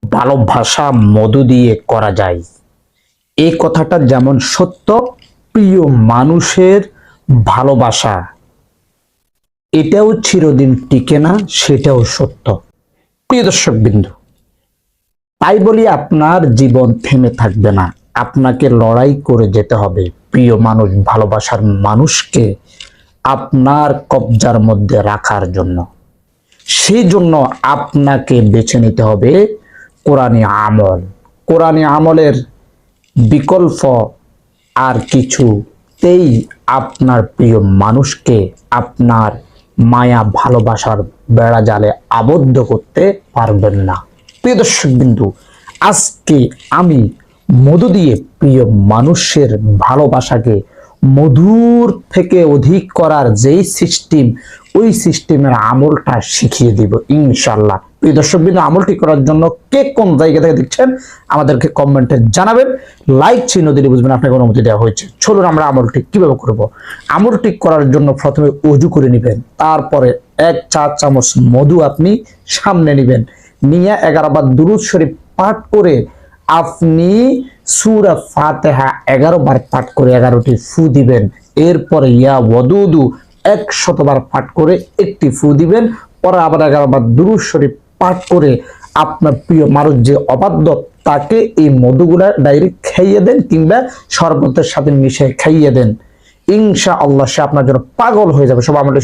ভালোবাসা মধু দিয়ে করা যায়। এই কথাটা যেমন সত্য, প্রিয় মানুষের ভালোবাসা এটাও চিরদিন টিকে না, সেটাও সত্য। প্রিয় দর্শক বিন্দু, তাই বলি আপনার জীবন থেমে থাকবে না, আপনাকে লড়াই করে যেতে হবে প্রিয় মানুষ, ভালোবাসার মানুষকে আপনার কবজার মধ্যে রাখার জন্য। সেই জন্য আপনাকে বেছে নিতে হবে কোরআনী আমল। কোরআনী আমলের বিকল্প আর কিছুতেই আপনার প্রিয় মানুষকে আপনার মায়া ভালোবাসার বেড়া জালে আবদ্ধ করতে পারবেন না। প্রিয় দর্শক বিন্দু, আজকে আমি মধু দিয়ে প্রিয় মানুষের ভালোবাসাকে মধুর থেকে অধিক করার যেই সিস্টেম, ওই সিস্টেমের আমলটা শিখিয়ে দিব ইনশাল্লাহ। প্রিয় দর্শকবৃন্দ, আমলটি করার জন্য কে কোন জায়গা থেকে দেখছেন আমাদেরকে কমেন্টে জানাবেন। লাইক চিহ্ন দিলে বুঝবেন আপনাকে অনুমতি দেওয়া হয়েছে। চলুন আমরা আমলটি কিভাবে করব। আমলটি করার জন্য প্রথমে ওযু করে নেবেন, তারপরে 1 চা চামচ মধু আপনি সামনে নেবেন, নিয়ে 11 বার দুরূদ শরীফ পাঠ করে আপনি সূরা ফাতিহা 11 বার পাঠ করে 11টি ফু দিবেন। এরপরে ইয়া ওয়াদুদু 100 বার পাঠ করে একটি ফু দিবেন। পরে আবার 11 বার দুরূদ শরীফ পাঠ করে আপনার প্রিয় মানুষ যে অবাধ্য তাকে এই মধুগুলা ডাইরেক্ট খাইয়ে দেন, কিংবা শরবতের সাথে মিশিয়ে খাইয়ে দেন। ইনশাআল্লাহ সে আপনার জন্য পাগল হয়ে যাবে। সব আমলটি